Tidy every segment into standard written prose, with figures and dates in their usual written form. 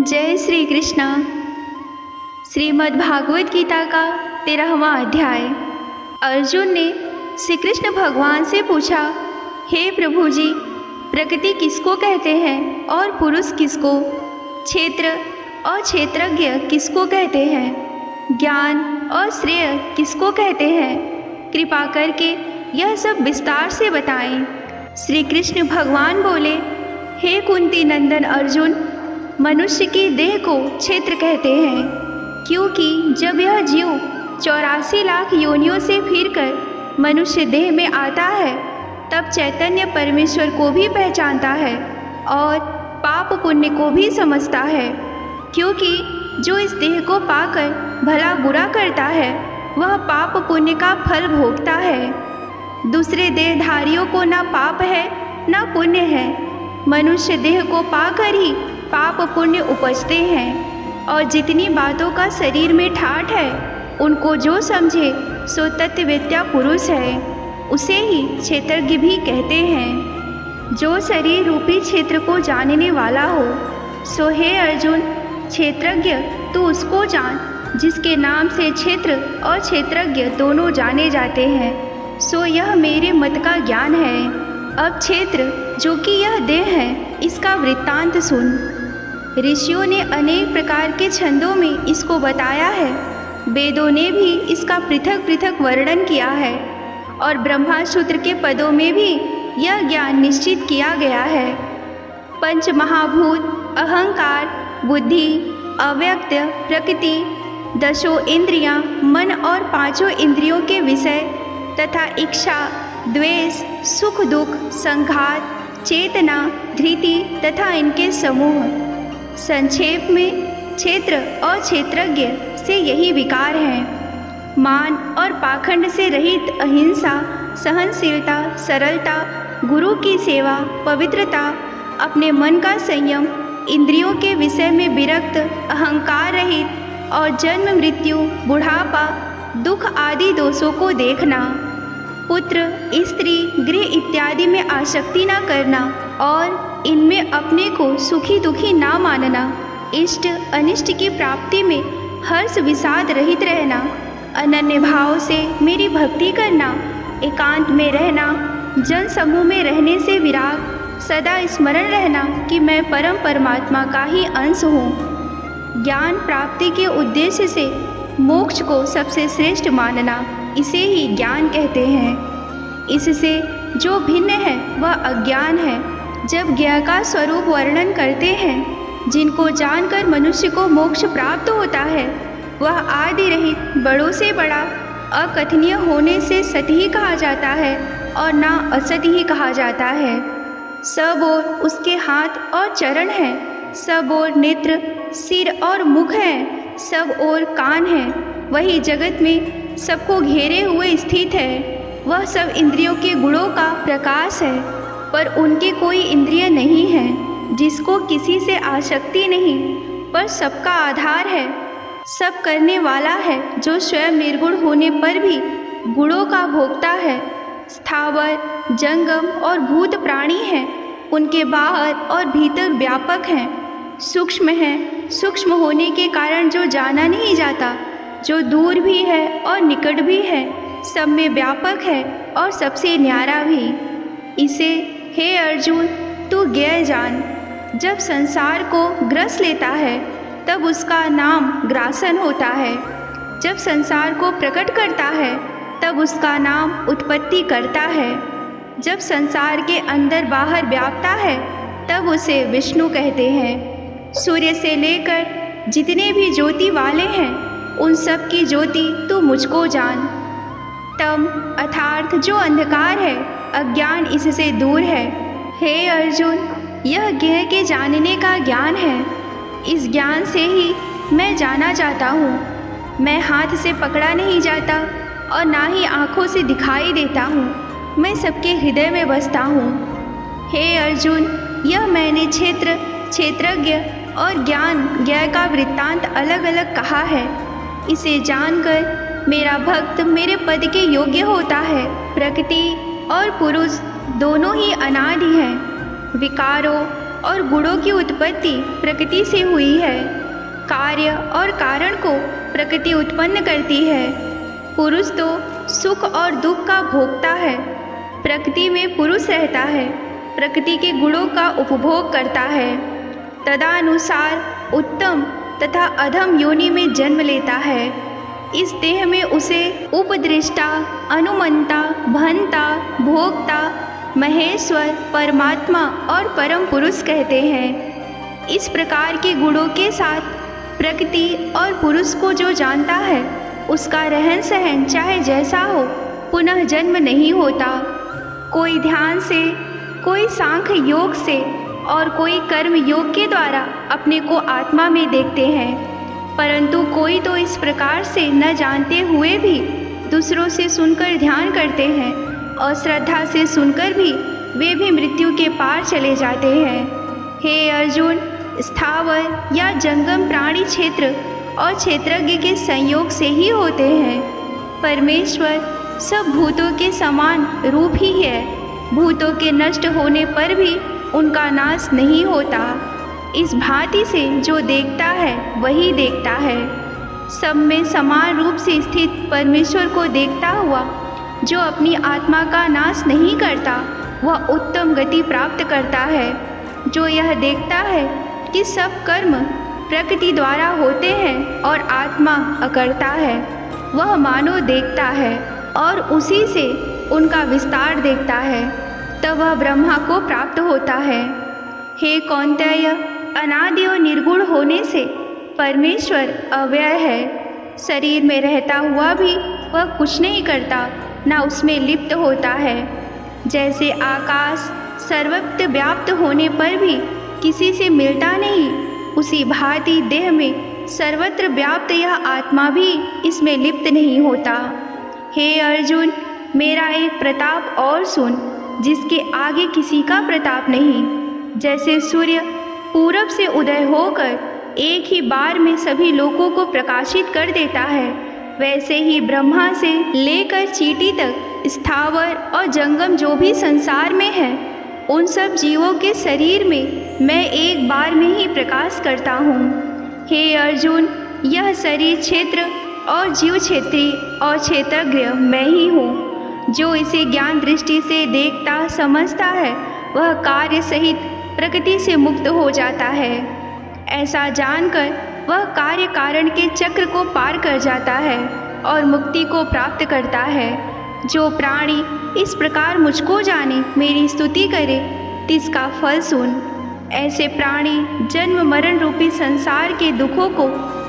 जय श्री कृष्णा। श्रीमद् भागवत गीता का 13वां अध्याय। अर्जुन ने श्री कृष्ण भगवान से पूछा, हे प्रभु जी, प्रकृति किसको कहते हैं और पुरुष किसको, क्षेत्र और क्षेत्रज्ञ किसको कहते हैं, ज्ञान और श्रेय किसको कहते हैं, कृपा करके यह सब विस्तार से बताएं। श्री कृष्ण भगवान बोले, हे कुंती नंदन अर्जुन, मनुष्य की देह को क्षेत्र कहते हैं, क्योंकि जब यह जीव 84 लाख योनियों से फिरकर मनुष्य देह में आता है, तब चैतन्य परमेश्वर को भी पहचानता है और पाप पुण्य को भी समझता है, क्योंकि जो इस देह को पाकर भला बुरा करता है, वह पाप पुण्य का फल भोगता है। दूसरे देहधारियों को ना पाप है ना पुण्य है, मनुष्य देह को पाकर ही पाप पुण्य उपजते हैं। और जितनी बातों का शरीर में ठाठ है, उनको जो समझे सो तत्ववेत्ता पुरुष है, उसे ही क्षेत्रज्ञ भी कहते हैं। जो शरीर रूपी क्षेत्र को जानने वाला हो, सो हे अर्जुन, क्षेत्रज्ञ तू उसको जान जिसके नाम से क्षेत्र और क्षेत्रज्ञ दोनों जाने जाते हैं। सो यह मेरे मत का ज्ञान है। अब क्षेत्र जो कि यह देह है, इसका वृत्तांत सुन। ऋषियों ने अनेक प्रकार के छंदों में इसको बताया है, वेदों ने भी इसका पृथक पृथक वर्णन किया है, और ब्रह्मसूत्र के पदों में भी यह ज्ञान निश्चित किया गया है। पंच महाभूत, अहंकार, बुद्धि, अव्यक्त प्रकृति, दशों इंद्रियां, मन और पांचों इंद्रियों के विषय तथा इच्छा, द्वेष, सुख दुख, संघात, चेतना, धृति तथा इनके समूह। संक्षेप में क्षेत्र और क्षेत्रज्ञ से यही विकार हैं। मान और पाखंड से रहित अहिंसा, सहनशीलता, सरलता, गुरु की सेवा, पवित्रता, अपने मन का संयम, इंद्रियों के विषय में विरक्त, अहंकार रहित और जन्म मृत्यु, बुढ़ापा, दुख आदि दोषों को देखना, पुत्र, स्त्री, गृह इत्यादि में आसक्ति न करना और इनमें अपने को सुखी दुखी ना मानना, इष्ट अनिष्ट की प्राप्ति में हर्ष विषाद रहित रहना, अनन्य भाव से मेरी भक्ति करना, एकांत में रहना, जन समूह में रहने से विराग, सदा स्मरण रहना कि मैं परम परमात्मा का ही अंश हूँ। ज्ञान प्राप्ति के उद्देश्य से मोक्ष को सबसे श्रेष्ठ मानना, इसे ही ज्ञान कहते हैं। इससे जो भिन्न है वह अज्ञान है। जब ज्ञ का स्वरूप वर्णन करते हैं, जिनको जानकर मनुष्य को मोक्ष प्राप्त होता है, वह आदि रहित, बड़ों से बड़ा, अकथनीय होने से सत ही कहा जाता है और ना असत ही कहा जाता है। सब ओर उसके हाथ और चरण हैं, सब ओर नेत्र, सिर और मुख हैं, सब ओर कान हैं। वही जगत में सबको घेरे हुए स्थित है। वह सब इंद्रियों के गुणों का प्रकाश है, पर उनके कोई इंद्रिय नहीं है। जिसको किसी से आसक्ति नहीं, पर सबका आधार है, सब करने वाला है, जो स्वयं निर्गुण होने पर भी गुणों का भोगता है। स्थावर, जंगम और भूत प्राणी हैं, उनके बाहर और भीतर व्यापक हैं, सूक्ष्म हैं, सूक्ष्म होने के कारण जो जाना नहीं जाता, जो दूर भी है और निकट भी है, सब में व्यापक है और सबसे न्यारा भी। इसे हे अर्जुन तू ज्ञेय जान। जब संसार को ग्रस लेता है, तब उसका नाम ग्रासन होता है। जब संसार को प्रकट करता है, तब उसका नाम उत्पत्ति करता है। जब संसार के अंदर बाहर व्यापता है, तब उसे विष्णु कहते हैं। सूर्य से लेकर जितने भी ज्योति वाले हैं, उन सब की ज्योति तू मुझको जान। तम अर्थात जो अंधकार है, अज्ञान इससे दूर है। हे अर्जुन, यह ज्ञेय के जानने का ज्ञान है। इस ज्ञान से ही मैं जाना जाता हूँ। मैं हाथ से पकड़ा नहीं जाता और ना ही आँखों से दिखाई देता हूँ। मैं सबके हृदय में बसता हूँ। हे अर्जुन, यह मैंने क्षेत्र, क्षेत्रज्ञ और ज्ञान, ज्ञेय का वृत्तांत अलग अलग कहा है। इसे जानकर मेरा भक्त मेरे पद के योग्य होता है। प्रकृति और पुरुष दोनों ही अनादि हैं। विकारों और गुणों की उत्पत्ति प्रकृति से हुई है। कार्य और कारण को प्रकृति उत्पन्न करती है। पुरुष तो सुख और दुख का भोगता है। प्रकृति में पुरुष रहता है, प्रकृति के गुणों का उपभोग करता है, तदनुसार उत्तम तथा अधम योनि में जन्म लेता है। इस देह में उसे उपदृष्टा, अनुमंता, भंता, भोक्ता, महेश्वर, परमात्मा और परम पुरुष कहते हैं। इस प्रकार के गुणों के साथ प्रकृति और पुरुष को जो जानता है, उसका रहन सहन चाहे जैसा हो, पुनः जन्म नहीं होता। कोई ध्यान से, कोई सांख्य योग से और कोई कर्म योग के द्वारा अपने को आत्मा में देखते हैं, परंतु कोई तो इस प्रकार से न जानते हुए भी दूसरों से सुनकर ध्यान करते हैं और श्रद्धा से सुनकर भी वे भी मृत्यु के पार चले जाते हैं। हे अर्जुन, स्थावर या जंगम प्राणी क्षेत्र और क्षेत्रज्ञ के संयोग से ही होते हैं। परमेश्वर सब भूतों के समान रूप ही है। भूतों के नष्ट होने पर भी उनका नाश नहीं होता। इस भांति से जो देखता है वही देखता है। सब में समान रूप से स्थित परमेश्वर को देखता हुआ जो अपनी आत्मा का नाश नहीं करता, वह उत्तम गति प्राप्त करता है। जो यह देखता है कि सब कर्म प्रकृति द्वारा होते हैं और आत्मा अकर्ता है, वह मानो देखता है और उसी से उनका विस्तार देखता है, तब वह ब्रह्मा को प्राप्त होता है। हे कौन्तेय, अनादि और निर्गुण होने से परमेश्वर अव्यय है। शरीर में रहता हुआ भी वह कुछ नहीं करता, ना उसमें लिप्त होता है। जैसे आकाश सर्वत्र व्याप्त होने पर भी किसी से मिलता नहीं, उसी भांति देह में सर्वत्र व्याप्त यह आत्मा भी इसमें लिप्त नहीं होता। हे अर्जुन, मेरा एक प्रताप और सुन, जिसके आगे किसी का प्रताप नहीं। जैसे सूर्य पूरब से उदय होकर एक ही बार में सभी लोगों को प्रकाशित कर देता है, वैसे ही ब्रह्मा से लेकर चींटी तक स्थावर और जंगम जो भी संसार में है, उन सब जीवों के शरीर में मैं एक बार में ही प्रकाश करता हूँ। हे अर्जुन, यह शरीर क्षेत्र और जीव क्षेत्री और क्षेत्रज्ञ मैं ही हूँ। जो इसे ज्ञान दृष्टि से देखता समझता है, वह कार्य सहित प्रकृति से मुक्त हो जाता है। ऐसा जानकर वह कार्य कारण के चक्र को पार कर जाता है और मुक्ति को प्राप्त करता है। जो प्राणी इस प्रकार मुझको जाने, मेरी स्तुति करे, तिसका फल सुन। ऐसे प्राणी जन्म मरण रूपी संसार के दुखों को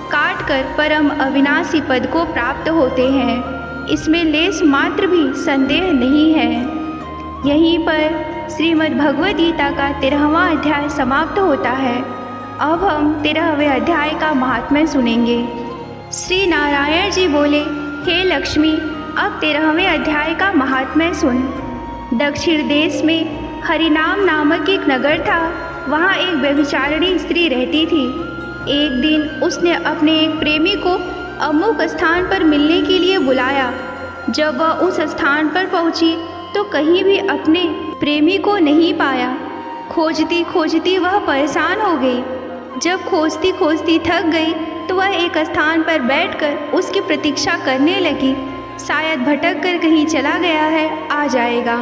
काट कर परम अविनाशी पद को प्राप्त होते हैं। इसमें लेश मात्र भी संदेह नहीं है। यहीं पर श्रीमद् भगवद गीता का 13वां अध्याय समाप्त होता है। अब हम 13वें अध्याय का महात्म्य सुनेंगे। श्री नारायण जी बोले, हे लक्ष्मी, अब 13वें अध्याय का महात्म्य सुन। दक्षिण देश में हरिनाम नामक एक नगर था। वहाँ एक व्यभिचारिणी स्त्री रहती थी। एक दिन उसने अपने एक प्रेमी को अमुक स्थान पर मिलने के लिए बुलाया। जब वह उस स्थान पर पहुंची तो कहीं भी अपने प्रेमी को नहीं पाया। खोजती खोजती वह परेशान हो गई। जब खोजती खोजती थक गई तो वह एक स्थान पर बैठकर उसकी प्रतीक्षा करने लगी। शायद भटक कर कहीं चला गया है, आ जाएगा।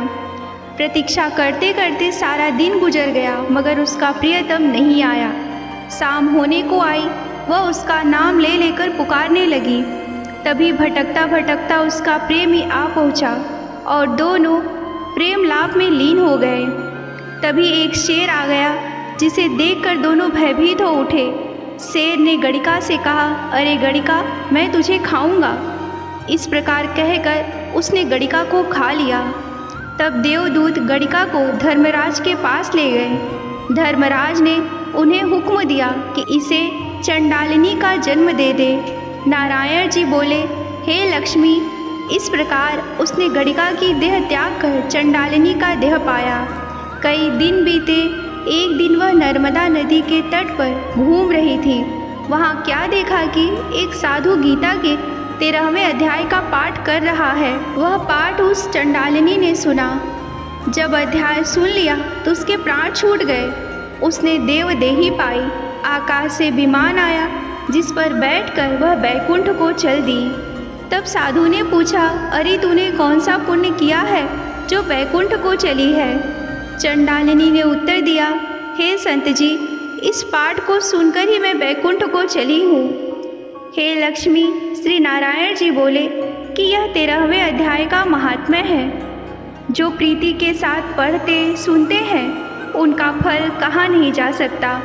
प्रतीक्षा करते करते सारा दिन गुजर गया, मगर उसका प्रियतम नहीं आया। शाम होने को आई, वह उसका नाम ले लेकर पुकारने लगी। तभी भटकता भटकता उसका प्रेमी आ पहुंचा और दोनों प्रेम लाभ में लीन हो गए। तभी एक शेर आ गया, जिसे देखकर दोनों भयभीत हो उठे। शेर ने गड़िका से कहा, अरे गड़िका, मैं तुझे खाऊंगा। इस प्रकार कहकर उसने गड़िका को खा लिया। तब देवदूत गड़िका को धर्मराज के पास ले गए। धर्मराज ने उन्हें हुक्म दिया कि इसे चंडालिनी का जन्म दे दे। नारायण जी बोले, हे लक्ष्मी, इस प्रकार उसने गड़िका की देह त्याग कर चंडालिनी का देह पाया। कई दिन बीते। एक दिन वह नर्मदा नदी के तट पर घूम रही थी। वहाँ क्या देखा कि एक साधु गीता के 13वें अध्याय का पाठ कर रहा है। वह पाठ उस चंडालिनी ने सुना। जब अध्याय सुन लिया तो उसके प्राण छूट गए। उसने देवदेही पाई। आकाश से विमान आया जिस पर बैठकर वह बैकुंठ को चल दी। तब साधु ने पूछा, अरे तूने कौन सा पुण्य किया है जो बैकुंठ को चली है? चंडालिनी ने उत्तर दिया, हे संत जी, इस पाठ को सुनकर ही मैं बैकुंठ को चली हूँ। हे लक्ष्मी, श्री नारायण जी बोले कि यह 13वें अध्याय का महात्म्य है। जो प्रीति के साथ पढ़ते सुनते हैं उनका फल कहाँ नहीं जा सकता।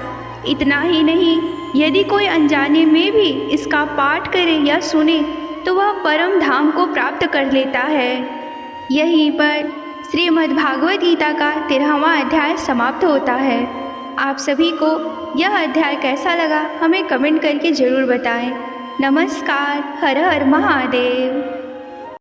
इतना ही नहीं, यदि कोई अनजाने में भी इसका पाठ करे या सुने तो वह परम धाम को प्राप्त कर लेता है। यहीं पर श्रीमद् भागवत गीता का 13वां अध्याय समाप्त होता है। आप सभी को यह अध्याय कैसा लगा हमें कमेंट करके ज़रूर बताएं। नमस्कार। हर हर महादेव।